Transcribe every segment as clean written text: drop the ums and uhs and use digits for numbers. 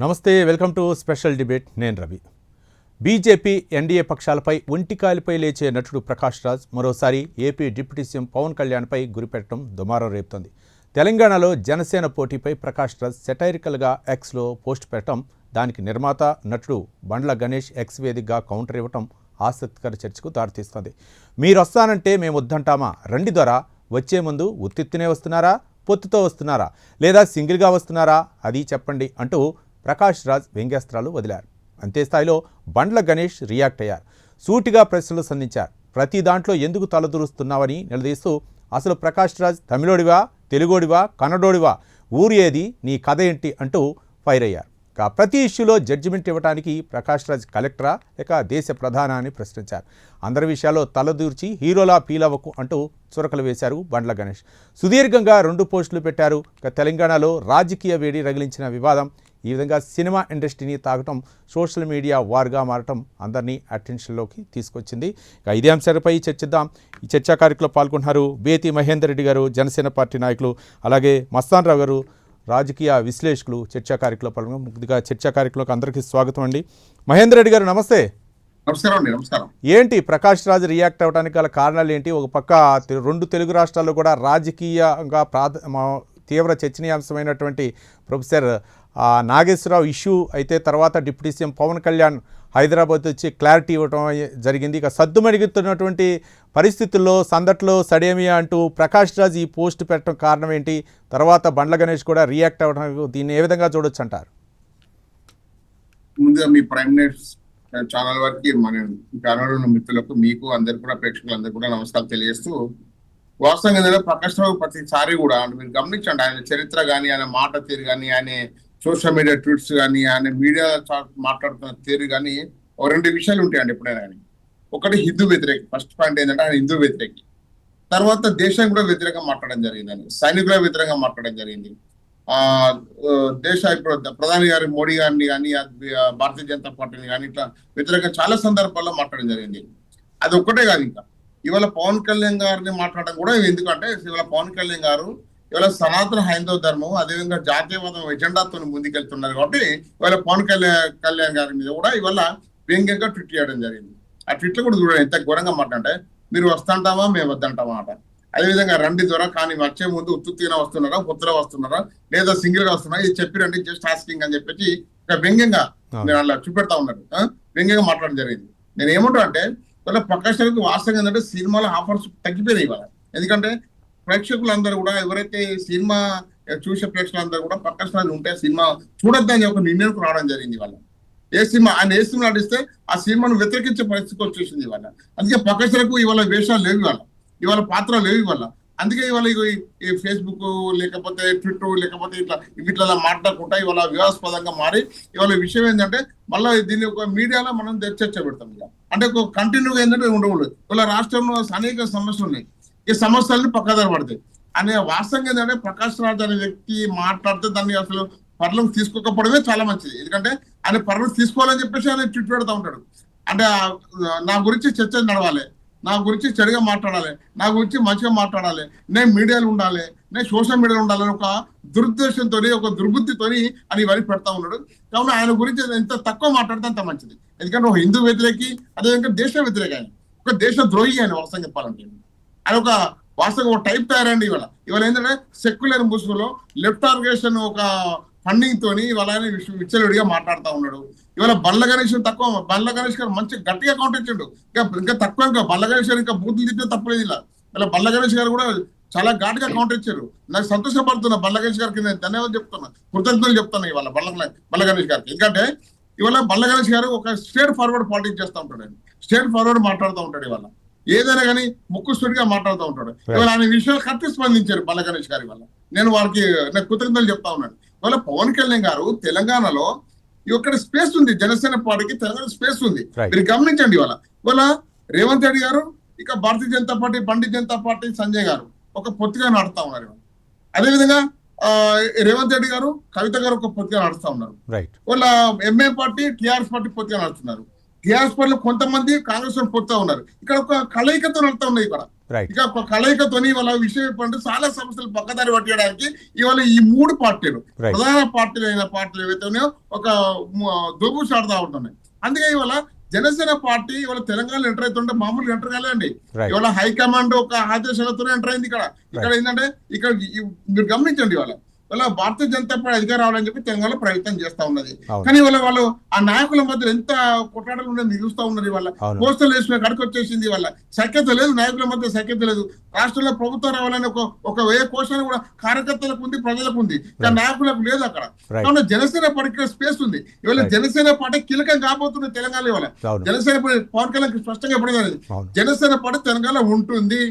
నమస్తే, welcome to special debate. నేను Ravi. BJP NDA పక్షాలపై ఒంటికాలిపై లేచే నటుడు ప్రకాష్ రాజ్ మరోసారి ఏపీ డిప్యూటీ సీఎం పవన్ కళ్యాణ్పై గురిపెట్టడం దుమారం రేపుతోంది. తెలంగాణలో జనసేన పోటీపై ప్రకాష్ రాజ్ సెటైరికల్గా ఎక్స్లో పోస్ట్ పెట్టడం, దానికి నిర్మాత నటుడు బండ్ల గణేష్ ఎక్స్ వేదికగా కౌంటర్ ఇవ్వటం ఆసక్తికర చర్చకు దారితీస్తోంది. మీరు వస్తానంటే మేము వద్దంటామా? రండి ద్వారా వచ్చే ముందు ఉత్తినే వస్తున్నారా, పొత్తుతో వస్తున్నారా, లేదా సింగిల్గా వస్తున్నారా, అది చెప్పండి అంటూ ప్రకాష్ రాజ్ వ్యంగ్యాస్త్రాలు వదిలారు. అంతే స్థాయిలో బండ్ల గణేష్ రియాక్ట్ అయ్యారు. సూటిగా ప్రశ్నలు సంధించారు. ప్రతి దాంట్లో ఎందుకు తలదూరుస్తున్నావని నిలదీస్తూ, అసలు ప్రకాష్ రాజ్ తమిళోడివా, తెలుగోడివా, కన్నడోడివా, ఊరు ఏది, నీ కథ ఏంటి అంటూ ఫైర్ అయ్యారు. ప్రతి ఇష్యూలో జడ్జిమెంట్ ఇవ్వడానికి ప్రకాష్ రాజ్ కలెక్టరా లేక దేశ ప్రధాన అని ప్రశ్నించారు. అందరి విషయాల్లో తలదూర్చి హీరోలా పీలవకు అంటూ చురకలు వేశారు బండ్ల గణేష్. సుదీర్ఘంగా 2 పోస్టులు పెట్టారు. తెలంగాణలో రాజకీయ వేడి రగిలించిన వివాదం ఈ విధంగా సినిమా ఇండస్ట్రీని తాగటం, సోషల్ మీడియా వార్గా మారటం అందరినీ అటెన్షన్లోకి తీసుకొచ్చింది. ఇదే అంశాలపై చర్చిద్దాం. ఈ చర్చా కార్యక్రమంలో పాల్గొంటున్నారు బేతి మహేందర్ రెడ్డి గారు, జనసేన పార్టీ నాయకులు, అలాగే మస్తాన్ రావు గారు, రాజకీయ విశ్లేషకులు చర్చా కార్యక్రమంలో పాల్గొన్నారు. ముందుగా చర్చా కార్యక్రమంలోకి అందరికీ స్వాగతం అండి. మహేందర్ రెడ్డి గారు నమస్తే. నమస్కారం అండి. నమస్కారం. ఏంటి ప్రకాష్ రాజ్ రియాక్ట్ అవ్వడానికి గల కారణాలు ఏంటి? ఒక పక్క 2 తెలుగు రాష్ట్రాల్లో కూడా రాజకీయంగా తీవ్ర చర్చనీయాంశమైనటువంటి ప్రొఫెసర్ నాగేశ్వరరావు ఇష్యూ అయితే, తర్వాత డిప్యూటీ సీఎం పవన్ కళ్యాణ్ హైదరాబాద్ వచ్చి క్లారిటీ ఇవ్వడం జరిగింది. ఇక సద్దుమణిగుతున్నటువంటి పరిస్థితుల్లో సందట్లో సడేమియా అంటూ ప్రకాష్ రాజ్ ఈ పోస్ట్ పెట్టడం కారణం ఏంటి? తర్వాత బండ్ల గణేష్ కూడా రియాక్ట్ అవ్వడం, దీన్ని ఏ విధంగా చూడొచ్చు అంటారు? ముందుగా మీ ప్రైమ్ న్యూస్ ఛానల్ వారికి, మన ఛానల్ ఉన్న మిత్రులకు, మీకు అందరు కూడా, ప్రేక్షకులందరూ కూడా నమస్కారం తెలియజేస్తూ, వాస్తవంగా ఏంటంటే ప్రకాష్ రావు ప్రతిసారి కూడా మీరు గమనించండి, ఆయన చరిత్ర కానీ, ఆయన మాట తీరు కానీ, ఆయన సోషల్ మీడియా ట్వీట్స్ కానీ, ఆయన మీడియా మాట్లాడుతున్న తీరు కానీ, 2 విషయాలు ఉంటాయండి ఎప్పుడైనా కానీ. ఒకటి హిందూ వ్యతిరేక. ఫస్ట్ పాయింట్ ఏంటంటే ఆయన హిందూ వ్యతిరేకి. తర్వాత దేశం కూడా వ్యతిరేకంగా మాట్లాడడం జరిగిందని, సైనికుల వ్యతిరేకంగా మాట్లాడడం జరిగింది. ఇప్పుడు ప్రధాని గారి మోడీ గారిని కానీ, భారతీయ జనతా పార్టీని కానీ ఇట్లా వ్యతిరేకంగా చాలా సందర్భాల్లో మాట్లాడడం జరిగింది. అది ఒక్కటే కాదు, ఇంకా ఇవాళ పవన్ కళ్యాణ్ గారిని మాట్లాడడం కూడా. ఎందుకంటే ఇవాళ పవన్ కళ్యాణ్ గారు ఇవాళ సనాతన హైందవ ధర్మం, అదేవిధంగా జాతీయవాదం ఎజెండాతో ముందుకెళ్తున్నారు. కాబట్టి ఇవాళ పవన్ కళ్యాణ్ గారి మీద కూడా ఇవాళ వ్యంగ్యంగా ట్వీట్ చేయడం జరిగింది. ఆ ట్వీట్లు కూడా చూడండి ఎంత ఘోరంగా మాట్లాడంటే, మీరు వస్తాంటామా మేము వద్దంటామా అట. అదేవిధంగా రండి ద్వారా, కానీ వచ్చే ముందు ఉత్తుగా వస్తున్నారా, పొత్తులో వస్తున్నారా, లేదా సింగిల్ గా వస్తున్నారా, ఇది చెప్పిరండి, జస్ట్ ఆస్కింగ్ అని చెప్పేసి వ్యంగ్యంగా నేను అలా చూపెడతా ఉన్నాడు. వ్యంగ్యంగా మాట్లాడడం జరిగింది. నేను ఏమంటా అంటే, ఇవాళ ప్రకాష్ రావుకి వాస్తవంగా ఏంటంటే సినిమాలో ఆఫర్స్ తగ్గిపోయినాయి ఇవాళ. ఎందుకంటే ప్రేక్షకులందరూ కూడా, ఎవరైతే సినిమా చూసే ప్రేక్షకులందరూ కూడా ప్రకాష్ రాజ్ ఉంటే సినిమా చూడొద్దని ఒక నిర్ణయం రావడం జరిగింది ఇవాళ. ఆయన ఏ సినిమా నడిస్తే ఆ సినిమాను వ్యతిరేకించే పరిస్థితి వచ్చేసింది ఇవాళ. అందుకే ప్రకాష్ రావుకు ఇవాళ వేషాలు లేవు, ఇవాళ పాత్ర లేవు ఇవాళ. అందుకే ఇవాళ ఈ ఫేస్బుక్ లేకపోతే ట్విట్టర్ లేకపోతే ఇట్లా మాట్లాడుకుంటా ఇవాళ వివాదాస్పదంగా మారి, ఇవాళ విషయం ఏంటంటే మళ్ళీ దీన్ని ఒక మీడియాలో మనం చర్చ పెడతాం. ఇక అంటే ఒక కంటిన్యూగా ఏంటంటే ఉండకూడదు. ఇవాళ రాష్ట్రంలో అనేక సమస్యలు ఉన్నాయి, ఈ సమస్యలను పక్కదారి పడతాయి అనే వాస్తవంగా ఏంటంటే ప్రకాష్ రాజ్ అనే వ్యక్తి మాట్లాడితే దాన్ని అసలు పరిలోకి తీసుకోకపోవడమే చాలా మంచిది. ఎందుకంటే ఆయన పరిలోకి తీసుకోవాలని చెప్పేసి ఆయన ట్వీట్ పెడతా ఉంటాడు. అంటే నా గురించి చర్చ నడవాలి, నా గురించి చెడుగా మాట్లాడాలి, నా గురించి మంచిగా మాట్లాడాలి, నేను మీడియాలో ఉండాలి, నేను సోషల్ మీడియాలో ఉండాలని ఒక దురుద్దేశంతో, ఒక దుర్బుద్ధితో అని ఇవన్నీ పెడతా ఉన్నాడు. కాబట్టి ఆయన గురించి ఎంత తక్కువ మాట్లాడితే అంత మంచిది. ఎందుకంటే ఒక హిందూ వ్యతిరేకి, అదేవిధంగా దేశ వ్యతిరేక, ఆయన ఒక దేశ ద్రోహి ఆయన వాస్తవంగా చెప్పాలంటే. ఆయన ఒక వాస్తవంగా ఒక టైప్ తయారండి ఇవాళ ఏంటంటే సెక్యులర్ ముసుగులో లెఫ్ట్ ఆర్గనైజేషన్ ఒక ఫండింగ్ తోని ఇవాళ విచ్చలవిడిగా మాట్లాడుతూ ఉన్నాడు. ఇవాళ బండ్ల గణేష్ బండ్ల గణేష్ గారు మంచి గట్టిగా కౌంటర్ ఇచ్చిండు. ఇంకా తక్కువ, ఇంకా బండ్ల గణేష్ గారు ఇంకా బూతులు తిట్టే తప్పలేదు. ఇలా బండ్ల గణేష్ గారు కూడా చాలా ఘాటుగా కౌంటర్ ఇచ్చారు. నాకు సంతోషపడుతున్నా, బండ్ల గణేష్ గారికి నేను ధన్యవాదాలు చెప్తున్నా, కృతజ్ఞతలు చెప్తాను ఇవాళ బండ్ల గణేష్ గారికి. ఎందుకంటే ఇవాళ బండ్ల గణేష్ గారు ఒక స్ట్రేట్ ఫార్వర్డ్ పాలిటిక్స్ చేస్తూ ఉంటాడు. ఆయన స్ట్రేట్ ఫార్వర్డ్ మాట్లాడుతూ ఉంటాడు. ఇవాళ ఏదైనా కానీ ముక్కుసూటిగా మాట్లాడుతూ ఉంటాడు. ఇవాళ ఆయన విషయాలు కరెక్ట్ స్పందించారు బండ్ల గణేష్ గారి వల్ల. నేను వారికి నాకు కృతజ్ఞతలు చెప్తా ఉన్నాను. ఇవాళ పవన్ కళ్యాణ్ గారు తెలంగాణలో ఇక్కడ స్పేస్ ఉంది, జనసేన పార్టీకి తెలంగాణ స్పేస్ ఉంది. మీరు గమనించండి. ఇవాళ రేవంత్ రెడ్డి గారు ఇక భారతీయ జనతా పార్టీ, బండి జనతా పార్టీ, సంజయ్ గారు ఒక పొత్తుగా నడుస్తా ఉన్నారు. అదేవిధంగా రేవంత్ రెడ్డి గారు, కవిత గారు ఒక పొత్తుగా నడుస్తా ఉన్నారు. వాళ్ళ ఎంఏ పార్టీ, టిఆర్ఎస్ పార్టీ పొత్తుగా నడుస్తున్నారు. టీఆర్ఎస్ లో కొంతమంది కాంగ్రెస్ లో పోతా ఉన్నారు. ఇక్కడ ఒక కలయికతో నడుతా ఉన్నాయి. ఇక్కడ ఇక ఒక కలయికతోని ఇవాళ విషయం ఏంటంటే చాలా సమస్యలు పక్కదారి పట్టడానికి ఇవాళ ఈ 3 పార్టీలు ప్రధాన పార్టీలు అయిన పార్టీలు ఏవైతే ఉన్నాయో ఒక దోబుసాడుతా ఉంటున్నాయి. అందుకే ఇవాళ జనసేన పార్టీ ఇవాళ తెలంగాణలో ఎంటర్ అవుతుంటే మామూలుగా ఎంటర్ కాలేదండి. ఇవాళ హైకమాండ్ ఒక ఆదేశాలతోనే ఎంటర్ అయింది. ఇక్కడ ఏంటంటే ఇక్కడ మీరు గమనించండి, ఇవాళ భారతీయ జనతా పార్టీ అధికారం రావాలని చెప్పి తెలంగాణలో ప్రయత్నం చేస్తా ఉన్నది. కానీ ఇవాళ వాళ్ళు ఆ నాయకుల మధ్య ఎంత కొట్లాటలు ఉన్నది చూస్తా ఉన్నారు. ఇవాళ పోస్టల్ వేసుకునే కడకు వచ్చేసింది. వాళ్ళ సఖ్యత లేదు, నాయకుల మధ్య సఖ్యత లేదు. రాష్ట్రంలో ప్రభుత్వం రావాలని ఒక కోశాన్ని కూడా కార్యకర్తలకు ఉంది, ప్రజలకు ఉంది, కానీ నాయకులకు లేదు అక్కడ. కాబట్టి జనసేన పార్టీకి స్పేస్ ఉంది. ఇవాళ జనసేన పార్టీ కీలకం కాబోతుంది తెలంగాణలో. ఇవాళ జనసేన పార్టీ పవన్ కళ్యాణ్ స్పష్టంగా ఎప్పుడైనా జనసేన పార్టీ తెలంగాణలో ఉంటుంది.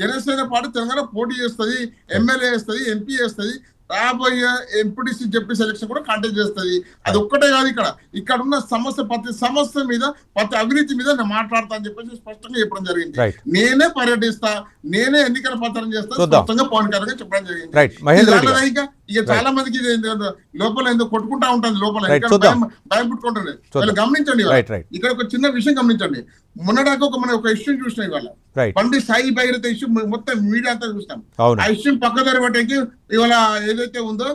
జనసేన పార్టీ తెలంగాణ పోటీ చేస్తుంది, ఎమ్మెల్యే వేస్తుంది, ఎంపీ వేస్తుంది, రాబోయే ఎంపీటీసీ జెడ్పీ సెలక్షన్ కూడా కంటెస్ట్ చేస్తుంది. అది ఒక్కటే కాదు, ఇక్కడ ఉన్న సమస్య ప్రతి సమస్య మీద ప్రతి అవినీతి మీద నేను మాట్లాడతా అని చెప్పేసి స్పష్టంగా చెప్పడం జరిగింది. నేనే పర్యటిస్తా, నేనే ఎన్నికల ప్రచారం చేస్తా స్పష్టంగా పవన్ కళ్యాణ్ చెప్పడం జరిగింది. ఇక చాలా మందికి లోపల ఎందుకు కొట్టుకుంటా ఉంటుంది, లోపల భయం పుట్టుకుంటుంది. గమనించండి, ఇక్కడ ఒక చిన్న విషయం గమనించండి. మొన్నడాక ఒక ఇష్యూ చూసినా, ఇవాళ పండి సాయి భైరత ఇష్యూ మొత్తం మీడియా అంతా చూస్తాం. ఆ ఇష్యూ పక్కదారి పట్టేకి ఇవాళ ఏదైతే ఉందో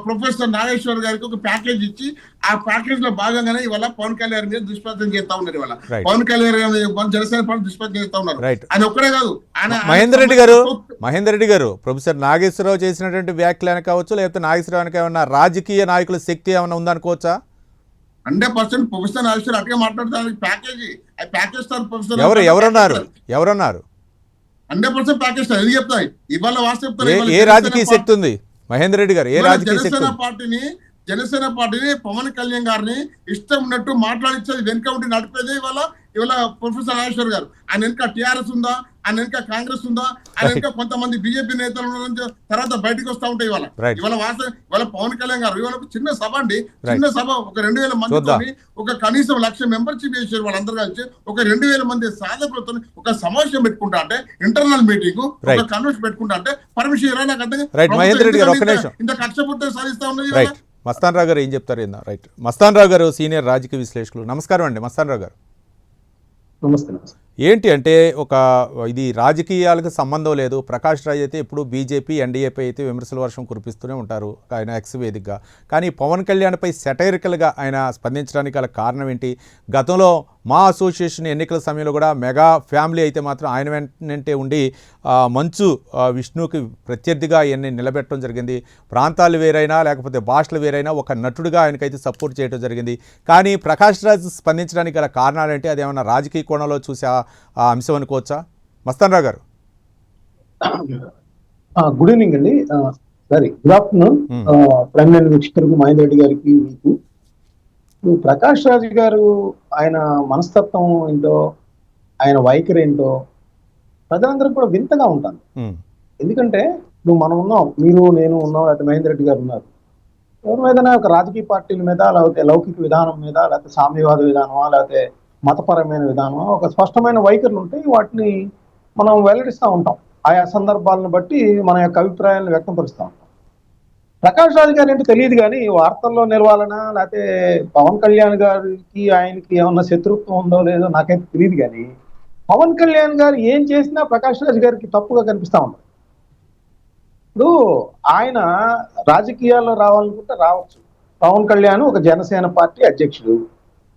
ప్రొఫెసర్ నాగేశ్వర్ గారికి ఒక ప్యాకేజ్ ఇచ్చి ఆ ప్యాకేజ్ లో భాగంగానే ఇవాళ పవన్ కళ్యాణ్ మీద దుష్ప్రచారం చేస్తా ఉన్నారు. ఇవాళ పవన్ కళ్యాణ్ జనసేన పార్టీ దుష్ప్రచారం చేస్తా ఉన్నారు. ఆయన ఒక్కడే కాదు, మహేందర్ రెడ్డి గారు ప్రొఫెసర్ నాగేశ్వరరావు చేసినటువంటి వ్యాఖ్యలు కావచ్చు, లేకపోతే నాగేశ్వరరావుకి ఏమన్నా రాజకీయ నాయకుల శక్తి ఏమైనా ఉందనుకోవచ్చా? 100% ప్రొఫెసర్ నాగేశ్వర్ అట్లా మాట్లాడతారు. ప్యాకేజ్ ఎవరన్నారు 100% ప్యాకేజ్ ఎందుకు చెప్తాయి? ఇవాళ వాస్తవ ఏ రాజకీయ శక్తి ఉంది మహేందర్ రెడ్డి గారు? ఏ రాజకీయ జనసేన పార్టీని పవన్ కళ్యాణ్ గారిని ఇష్టం ఉన్నట్టు మాట్లాడించేది, వెనుక ఉండి నడిపేది ఇవాళ ప్రొఫెసర్ నాగేశ్వర్ గారు. ఆయన వెనుక టీఆర్ఎస్ ఉందా, ఆయన వెనుక కాంగ్రెస్ ఉందా, ఆయన వెనుక కొంతమంది బీజేపీ నేతలు తర్వాత బయటకు వస్తా ఉంటాయి. ఇవాళ పవన్ కళ్యాణ్ గారు ఇవాళ చిన్న సభ అండి, చిన్న సభ ఒక 2000 మందితో ఒక కనీసం 1,00,000 మెంబర్షిప్ చేశారు. వాళ్ళందరూ కలిసి ఒక 2000 మంది సాధకులతో ఒక సమావేశం పెట్టుకుంటా అంటే, ఇంటర్నల్ మీటింగ్ ఒక కన్వెన్షన్ పెట్టుకుంటా అంటే పర్మిషన్ ఇవ్వరా? నాకు అర్థం ఇంత కష్టపడితే సాధిస్తా ఉన్నది. మస్తాన్ రావు గారు ఏం చెప్తారు? రైట్, మస్తాన్ రావు గారు సీనియర్ రాజకీయ విశ్లేషకులు. నమస్కారం అండి మస్తాన్ రావు గారు. నమస్తే. ఏంటి అంటే ఇది రాజకీయాలకు సంబంధం లేదు. ప్రకాష్ రాజ్ అయితే ఎప్పుడు బీజేపీ ఎన్డీఏపై అయితే విమర్శల వర్షం కురిపిస్తూనే ఉంటారు ఆయన ఎక్స్ వేదికగా. కానీ పవన్ కళ్యాణ్పై సెటైరికల్గా ఆయన స్పందించడానికి గల కారణం ఏంటి? గతంలో మా అసోసియేషన్ ఎన్నికల సమయంలో కూడా మెగా ఫ్యామిలీ అయితే మాత్రం ఆయన వెంటే ఉండి మంచు విష్ణుకి ప్రత్యర్థిగా ఆయన్ని నిలబెట్టడం జరిగింది. ప్రాంతాలు వేరైనా లేకపోతే భాషలు వేరైనా ఒక నటుడిగా ఆయనకైతే సపోర్ట్ చేయడం జరిగింది. కానీ ప్రకాష్ రాజ్ స్పందించడానికి గల కారణాలు ఏంటి? అదేమన్నా రాజకీయ కోణంలో చూసే ఆ అంశం అనుకోవచ్చా? మస్తాన్ రావు గారు. గుడ్ ఈవినింగ్ అండి, sorry good afternoon prime minister వీక్షకులకు, మహేందర్ రెడ్డి గారికి, మీకు. ప్రకాష్ రాజ్ గారు ఆయన మనస్తత్వం ఏంటో, ఆయన వైఖరి ఏంటో ప్రజలందరికీ కూడా వింతగా ఉంటాను. ఎందుకంటే ఇప్పుడు మనం ఉన్నాం, మీరు నేను ఉన్నాం, లేకపోతే మహేందర్ రెడ్డి గారు ఉన్నారు. ఎవరి మీదైనా ఒక రాజకీయ పార్టీల మీద, లేకపోతే లౌకిక విధానం మీద, లేకపోతే సామ్యవాద విధానమా, లేకపోతే మతపరమైన విధానం, ఒక స్పష్టమైన వైఖరులు ఉంటాయి. వాటిని మనం వెల్లడిస్తూ ఉంటాం. ఆయా సందర్భాలను బట్టి మన యొక్క అభిప్రాయాలను వ్యక్తపరుస్తూ ఉంటాం. ప్రకాష్ రాజ్ గారు ఏంటో తెలియదు, కానీ వార్తల్లో నిలవాలనా, లేకపోతే పవన్ కళ్యాణ్ గారికి ఆయనకి ఏమన్నా శత్రుత్వం ఉందో లేదో నాకైతే తెలియదు. కానీ పవన్ కళ్యాణ్ గారు ఏం చేసినా ప్రకాష్ రాజ్ గారికి తప్పుగా కనిపిస్తూ ఉంటుంది. ఇప్పుడు ఆయన రాజకీయాల్లో రావాలనుకుంటే రావచ్చు. పవన్ కళ్యాణ్ ఒక జనసేన పార్టీ అధ్యక్షుడు.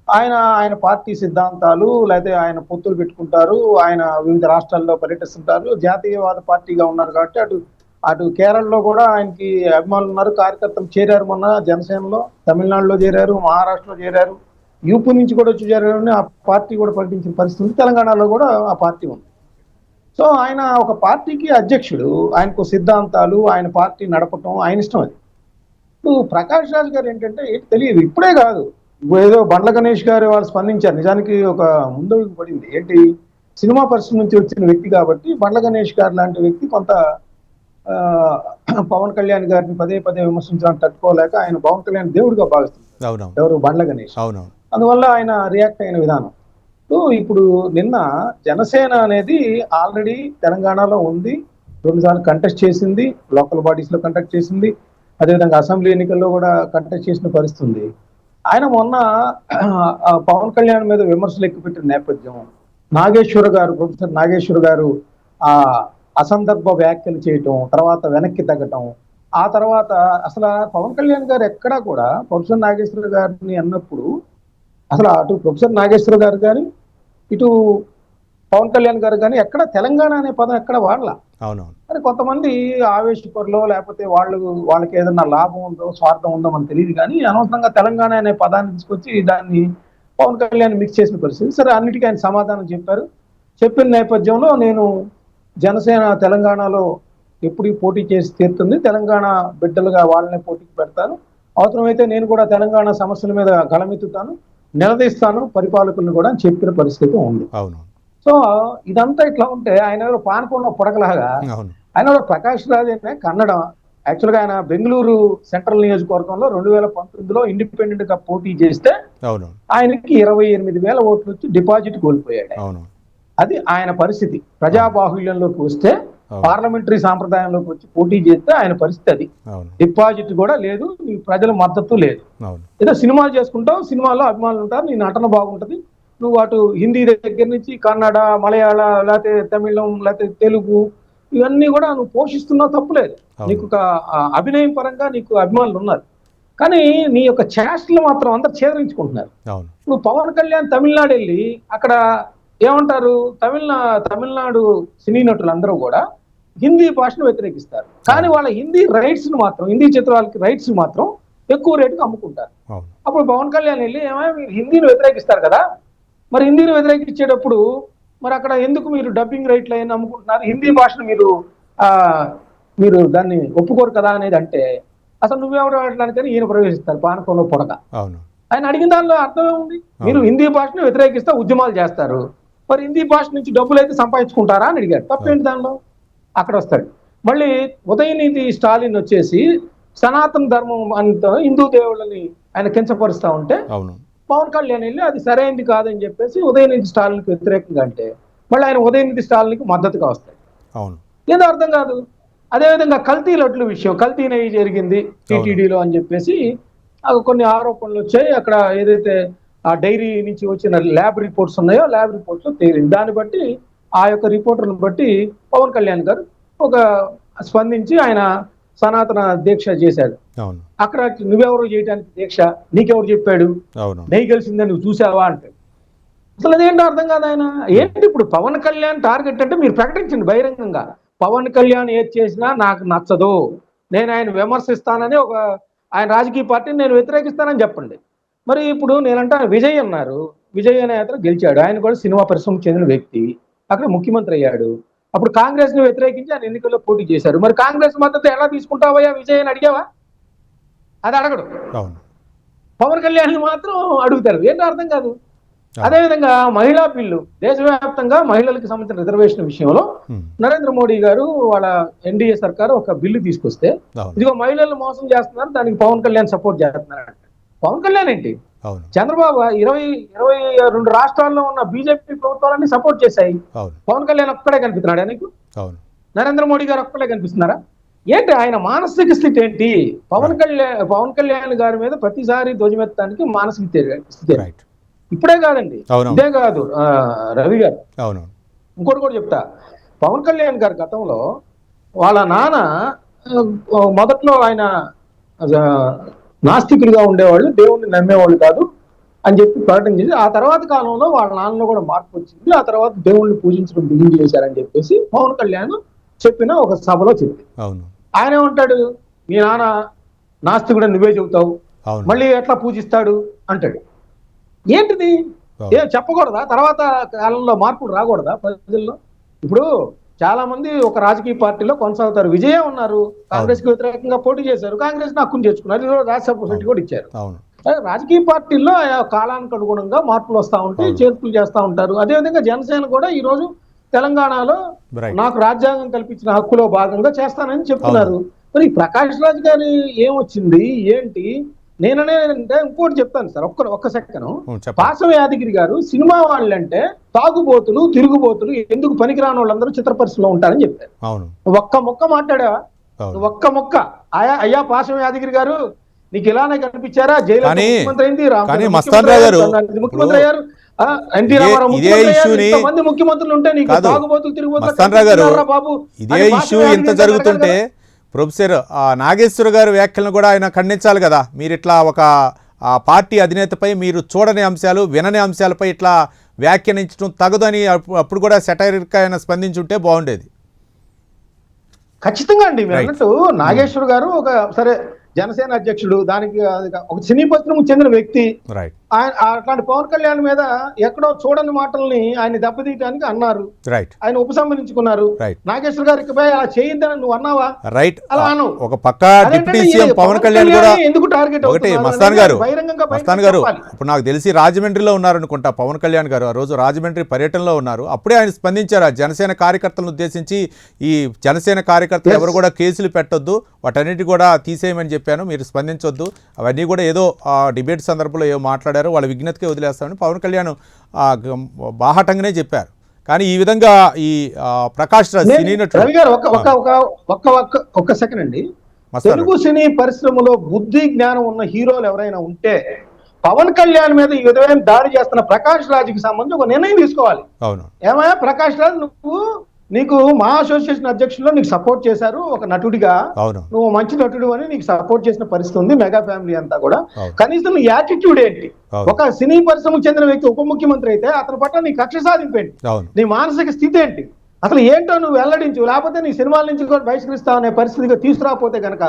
ఆయన పార్టీ సిద్ధాంతాలు, లేకపోతే ఆయన పొత్తులు పెట్టుకుంటారు, ఆయన వివిధ రాష్ట్రాల్లో పర్యటిస్తుంటారు, జాతీయవాద పార్టీగా ఉన్నారు. కాబట్టి అటు కేరళలో కూడా ఆయనకి అభిమానులు ఉన్నారు, కార్యకర్తలు చేరారు. మొన్న జనసేనలో తమిళనాడులో చేరారు, మహారాష్ట్రలో చేరారు, యూపీ నుంచి కూడా వచ్చి చేరారని ఆ పార్టీ కూడా ప్రకటించిన పరిస్థితి ఉంది. తెలంగాణలో కూడా ఆ పార్టీ ఉంది. సో ఆయన ఒక పార్టీకి అధ్యక్షుడు, ఆయనకు సిద్ధాంతాలు, ఆయన పార్టీ నడపటం ఆయన ఇష్టం. అది ఇప్పుడు ప్రకాష్ రాజ్ గారు ఏంటంటే తెలియదు, ఇప్పుడే కాదు, ఏదో బండ్ల గణేష్ గారు వాళ్ళు స్పందించారు. నిజానికి ఒక ముందు పడింది ఏంటి, సినిమా పరిశ్రమ నుంచి వచ్చిన వ్యక్తి కాబట్టి బండ్ల గణేష్ గారు లాంటి వ్యక్తి కొంత పవన్ కళ్యాణ్ గారిని పదే పదే విమర్శించడానికి తట్టుకోలేక ఆయన పవన్ కళ్యాణ్ దేవుడిగా భావిస్తున్నారు. ఎవరు? బండ్ల గణేష్. అందువల్ల ఆయన రియాక్ట్ అయిన విధానం. ఇప్పుడు నిన్న జనసేన అనేది ఆల్రెడీ తెలంగాణలో ఉంది, 2 సార్లు కంటెస్ట్ చేసింది, లోకల్ బాడీస్ లో కంటెస్ట్ చేసింది, అదేవిధంగా అసెంబ్లీ ఎన్నికల్లో కూడా కంటెస్ట్ చేసిన పరిస్థితి ఉంది. ఆయన మొన్న పవన్ కళ్యాణ్ మీద విమర్శలు ఎక్కుపెట్టిన నేపథ్యం, నాగేశ్వర గారు, ప్రొఫెసర్ నాగేశ్వర గారు ఆ అసందర్భ వ్యాఖ్యలు చేయటం, తర్వాత వెనక్కి తగ్గటం, ఆ తర్వాత అసలు పవన్ కళ్యాణ్ గారు ఎక్కడా కూడా ప్రొఫెసర్ నాగేశ్వర గారిని అన్నప్పుడు అసలు అటు ప్రొఫెసర్ నాగేశ్వర గారు కానీ ఇటు పవన్ కళ్యాణ్ గారు కానీ ఎక్కడ తెలంగాణ అనే పదం ఎక్కడ వాడలా. అవునవును. మరి కొంతమంది ఆవేశపరులో లేకపోతే వాళ్ళకి ఏదన్నా లాభం ఉందో స్వార్థం ఉందో మనకు తెలియదు, కానీ అనవసరంగా తెలంగాణ అనే పదాన్ని తీసుకొచ్చి దాన్ని పవన్ కళ్యాణ్ మిక్స్ చేసిన పరిస్థితి. సరే, అన్నిటికీ ఆయన సమాధానం చెప్పారు. చెప్పిన నేపథ్యంలో నేను జనసేన తెలంగాణలో ఎప్పుడు పోటీ చేసి తీరుతుంది, తెలంగాణ బిడ్డలుగా వాళ్ళనే పోటీకి పెడతాను, అవసరమైతే నేను కూడా తెలంగాణ సమస్యల మీద గళమెత్తుతాను, నిలదీస్తాను పరిపాలకులను కూడా అని చెప్పిన పరిస్థితి ఉంది. అవును. సో ఇదంతా ఇట్లా ఉంటే ఆయన పానకుండా పొడకలాగా ఆయన ప్రకాష్ రాజ్ అనే కన్నడ, యాక్చువల్గా ఆయన బెంగళూరు సెంట్రల్ నియోజకవర్గంలో 2019లో ఇండిపెండెంట్ గా పోటీ చేస్తే ఆయనకి 28,000 ఓట్లు వచ్చి డిపాజిట్ కోల్పోయాడు. అది ఆయన పరిస్థితి. ప్రజాబాహుళ్యంలోకి వస్తే, పార్లమెంటరీ సాంప్రదాయంలోకి వచ్చి పోటీ చేస్తే ఆయన పరిస్థితి అది. డిపాజిట్ కూడా లేదు, నీ ప్రజల మద్దతు లేదు. ఏదో సినిమాలు చేసుకుంటావు, సినిమాలో అభిమానులు ఉంటారు, నీ నటన బాగుంటది, నువ్వు అటు హిందీ దగ్గర నుంచి కన్నడ, మలయాళ, లేకపోతే తమిళం, లేకపోతే తెలుగు, ఇవన్నీ కూడా నువ్వు పోషిస్తున్నావు, తప్పులేదు. నీకు ఒక అభినయం పరంగా నీకు అభిమానులు ఉన్నారు, కానీ నీ యొక్క చేష్టలు మాత్రం అందరు ఛేదరించుకుంటున్నారు. నువ్వు పవన్ కళ్యాణ్ తమిళనాడు వెళ్ళి అక్కడ ఏమంటారు, తమిళనాడు సినీ నటులు అందరూ కూడా హిందీ భాషను వ్యతిరేకిస్తారు, కానీ వాళ్ళ హిందీ రైట్స్ మాత్రం, హిందీ చిత్రాలకి రైట్స్ మాత్రం ఎక్కువ రేటుకి అమ్ముకుంటారు. అప్పుడు పవన్ కళ్యాణ్ వెళ్ళి ఏమైనా మీరు హిందీని వ్యతిరేకిస్తారు కదా, మరి హిందీని వ్యతిరేకించేటప్పుడు మరి అక్కడ ఎందుకు మీరు డబ్బింగ్ రైట్లు అయినా అమ్ముకుంటున్నారు, హిందీ భాషను మీరు దాన్ని ఒప్పుకోరు కదా అనేది. అంటే అసలు నువ్వెవరు ఆడడానికని ఈయన ప్రవేశిస్తారు పానకంలో పొడక. ఆయన అడిగిన దానిలో అర్థమే ఉంది, మీరు హిందీ భాషను వ్యతిరేకిస్తే ఉద్యమాలు చేస్తారు, మరి హిందీ భాష నుంచి డబ్బులు అయితే సంపాదించుకుంటారా అని అడిగాడు. తప్పేంటి దానిలో? అక్కడ వస్తాడు. మళ్ళీ ఉదయనిధి స్టాలిన్ వచ్చేసి సనాతన ధర్మం అంతా హిందూ దేవుళ్ళని ఆయన కించపరుస్తా ఉంటే పవన్ కళ్యాణ్ వెళ్ళి అది సరైనది కాదని చెప్పేసి ఉదయనిధి స్టాలిన్కి వ్యతిరేకంగా అంటే మళ్ళీ ఆయన ఉదయనిధి స్టాలిన్కి మద్దతుగా వస్తాడు. ఏదో అర్థం కాదు. అదేవిధంగా కల్తీ లడ్లు విషయం, కల్తీ నెయ్యి జరిగింది టీటీడీలో అని చెప్పేసి కొన్ని ఆరోపణలు వచ్చాయి. అక్కడ ఏదైతే ఆ డైరీ నుంచి వచ్చిన ల్యాబ్ రిపోర్ట్స్ ఉన్నాయో, ల్యాబ్ రిపోర్ట్స్ లో తేలింది. దాన్ని బట్టి ఆ యొక్క రిపోర్టర్ని బట్టి పవన్ కళ్యాణ్ గారు ఒక స్పందించి ఆయన సనాతన దీక్ష చేశాడు. అక్కడ నువ్వెవరు చేయడానికి దీక్ష, నీకెవరు చెప్పాడు, నెయ్యి కలిసిందని నువ్వు చూసావా అంటే అసలు అదేంటో అర్థం కాదు. ఆయన ఏంటి ఇప్పుడు పవన్ కళ్యాణ్ టార్గెట్ అంటే మీరు ప్రకటించండి బహిరంగంగా, పవన్ కళ్యాణ్ ఏది చేసినా నాకు నచ్చదు, నేను ఆయన విమర్శిస్తానని ఒక ఆయన రాజకీయ పార్టీని నేను వ్యతిరేకిస్తానని చెప్పండి. మరి ఇప్పుడు నేనంటే విజయ్ అన్నారు, విజయ్ అనే అతను గెలిచాడు, ఆయన కూడా సినిమా పరిశ్రమకు చెందిన వ్యక్తి, అక్కడ ముఖ్యమంత్రి అయ్యాడు. అప్పుడు కాంగ్రెస్ ని వ్యతిరేకించి ఆయన ఎన్నికల్లో పోటీ చేశారు. మరి కాంగ్రెస్ మద్దతు ఎలా తీసుకుంటావయ్యా విజయ్ అని అడిగావా? అది అడగడు. పవన్ కళ్యాణ్ మాత్రం అడుగుతారు, ఏంటో అర్థం కాదు. అదేవిధంగా మహిళా బిల్లు, దేశవ్యాప్తంగా మహిళలకు సంబంధించిన రిజర్వేషన్ విషయంలో నరేంద్ర మోడీ గారు వాళ్ళ ఎన్డీఏ సర్కారు ఒక బిల్లు తీసుకొస్తే ఇదిగో మహిళలు మోసం చేస్తున్నారు, దానికి పవన్ కళ్యాణ్ సపోర్ట్ చేస్తున్నారు. పవన్ కళ్యాణ్ ఏంటి, చంద్రబాబు 22 రాష్ట్రాల్లో ఉన్న బీజేపీ ప్రభుత్వాలన్నీ సపోర్ట్ చేశాయి, పవన్ కళ్యాణ్ ఒక్కడే కనిపిస్తున్నాడు నీకు? నరేంద్ర మోడీ గారు ఒక్కడే కనిపిస్తున్నారా? ఏంటి ఆయన మానసిక స్థితి ఏంటి? పవన్ కళ్యాణ్ గారి మీద ప్రతిసారి ధ్వజమెత్తడానికి మానసిక స్థితి. ఇప్పుడే కాదండి, ఇదే కాదు రవి గారు, ఇంకోటి కూడా చెప్తా. పవన్ కళ్యాణ్ గారి గతంలో వాళ్ళ నాన్న మొదట్లో ఆయన నాస్తికులుగా ఉండేవాళ్ళు, దేవుణ్ణి నమ్మేవాళ్ళు కాదు అని చెప్పి ప్రకటన చేసి ఆ తర్వాత కాలంలో వాళ్ళ నాన్నలో కూడా మార్పు వచ్చింది, ఆ తర్వాత దేవుణ్ణి పూజించడం బిగిన్ చేశారని చెప్పేసి పవన్ కళ్యాణ్ చెప్పిన ఒక సభలో చెప్పి ఆయన ఏమంటాడు, మీ నాన్న నాస్తికుడు నువ్వే చెబుతావు, మళ్ళీ ఎట్లా పూజిస్తాడు అంటాడు. ఏంటిది? ఏం చెప్పకూడదా? తర్వాత కాలంలో మార్పులు రాకూడదా ప్రజల్లో? ఇప్పుడు చాలా మంది ఒక రాజకీయ పార్టీలో కొనసాగుతారు. విజయే ఉన్నారు, కాంగ్రెస్ కి వ్యతిరేకంగా పోటీ చేశారు, కాంగ్రెస్ హక్కును చేర్చుకున్నారు, రాజ్యసభ సీటు కూడా ఇచ్చారు. రాజకీయ పార్టీల్లో కాలానికి అనుగుణంగా మార్పులు వస్తూ ఉంటాయి, చేర్పులు చేస్తూ ఉంటారు. అదేవిధంగా జనసేన కూడా ఈ రోజు తెలంగాణలో నాకు రాజ్యాంగం కల్పించిన హక్కులో భాగంగా చేస్తానని చెప్తున్నారు. మరి ప్రకాష్ రాజ్ గారి ఏమొచ్చింది ఏంటి? నేనంటే ఇంకోటి చెప్తాను సార్, ఒక్క సెకండ్. పాసం యాదగిరి గారు సినిమా వాళ్ళంటే తాగుబోతులు, తిరుగుబోతులు, ఎందుకు పనికిరాని వాళ్ళందరూ చిత్ర పరిశ్రమలో ఉంటారని చెప్పారు. ఒక్క మొక్క మాట్లాడావా? ఒక్క మొక్క అయ్యా పాసం యాదగిరి గారు, నీకు ఇలానే కనిపించారా? జైలు కానీ- ముఖ్యమంత్రి అయింది, కానీ ముఖ్యమంత్రి మస్తాన్ రావు గారు, అయ్యారు, ముఖ్యమంత్రి అయ్యారు, ఎన్టీ ఇదే- రామారావు ఇదే ముఖ్యమంత్రి అయ్యారు. ఇష్యూని- ఇంతమంది ముఖ్యమంత్రులు ఉంటే నీకు కాదు, తాగుబోతులు తిరుగుబోతులు మస్తాన్ రావు గారు, కనిపిస్తున్నారా బాబు? ఇదే అని ఇష్యూ భాష ఇంత వ్యాఖ్యానం జరుగుతుంటే జరగాలి కదా? ప్రొఫెసర్ నాగేశ్వర గారి వ్యాఖ్యలను కూడా ఆయన ఖండించాలి కదా. మీరు ఇట్లా ఒక పార్టీ అధినేతపై మీరు చూడని అంశాలు, వినని అంశాలపై ఇట్లా వ్యాఖ్యానించడం తగదని అప్పుడు కూడా సెటైరిక్ ఆయన స్పందించుంటే బాగుండేది. ఖచ్చితంగా అండి, మీరు Right. అన్నట్టు నాగేశ్వర్ గారు ఒక సరే జనసేన అధ్యక్షుడు, దానికి ఒక సినీ పరిశ్రమకు చెందిన వ్యక్తి. రైట్ ఆయన అట్లాంటి పవన్ కళ్యాణ్ మీద ఎక్కడో చూడని మాటల్ని ఆయన దెబ్బతీయడానికి అన్నారు, రైట్ ఆయన ఉపసంహరించుకున్నారు. రైట్ నాగేశ్వర్ గారికి పై అలా చేయొద్దని నువ్వు అన్నావా? రైట్ అలా అను. ఒక పక్క అదేంటంటే డిప్యూటీ సీఎం ఈ పవన్ కళ్యాణ్ కూడా ఎందుకు టార్గెట్ ఒకటి అవుతున్నారు మస్తాన్ అనేది గారు, బహిరంగంగా మస్తాన్ గారు చెప్పాలి. ఇప్పుడు నాకు తెలిసి రాజమండ్రిలో ఉన్నారనుకుంటా పవన్ కళ్యాణ్ గారు. ఆ రోజు రాజమండ్రి పర్యటనలో ఉన్నారు. అప్పుడే ఆయన స్పందించారు. ఆ జనసేన కార్యకర్తలను ఉద్దేశించి ఈ జనసేన కార్యకర్తలు Yes. ఎవరు కూడా కేసులు పెట్టొద్దు, వాటన్నిటి కూడా తీసేయమని చెప్పాను, మీరు స్పందించొద్దు. అవన్నీ కూడా ఏదో డిబేట్ సందర్భంలో ఏదో మాట్లాడారు, వాళ్ళ విజ్ఞతకే వదిలేస్తామని పవన్ కళ్యాణ్ బాహాటంగానే చెప్పారు. కానీ ఈ విధంగా ఈ ప్రకాష్ రాజ్ సినీ నటుడు రవి గారు ఒక్క సెకండ్ అండి. మస్తాన్ తెలుగు సినీ పరిశ్రమలో బుద్ధి జ్ఞానం ఉన్న హీరోలు ఎవరైనా ఉంటే పవన్ కళ్యాణ్ మీద ఈ విధమైన దాడి చేస్తున్న ప్రకాష్ రాజ్కి సంబంధించి ఒక నిర్ణయం తీసుకోవాలి. అవును ఏమయ్యా ప్రకాష్ రాజ్, నీకు మా అసోసియేషన్ అధ్యక్షుల్లో నీకు సపోర్ట్ చేశారు ఒక నటుడిగా, అవును నువ్వు మంచి నటుడు అని నీకు సపోర్ట్ చేసిన పరిస్థితి ఉంది, మెగా ఫ్యామిలీ అంతా కూడా. అవును. కనీసం నీ యాటిట్యూడ్ ఏంటి? అవును. ఒక సినీ పరిశ్రమకు చెందిన వ్యక్తి ఉప ముఖ్యమంత్రి అయితే అతని పట్ల నీ కక్ష సాధింపేంటి? అవును నీ మానసిక స్థితి ఏంటి? అసలు ఏంటో నువ్వు వెల్లడించు, లేకపోతే నీ సినిమాల నుంచి కూడా బహిష్కరిస్తావు అనే పరిస్థితిగా తీసుకురాకపోతే కనుక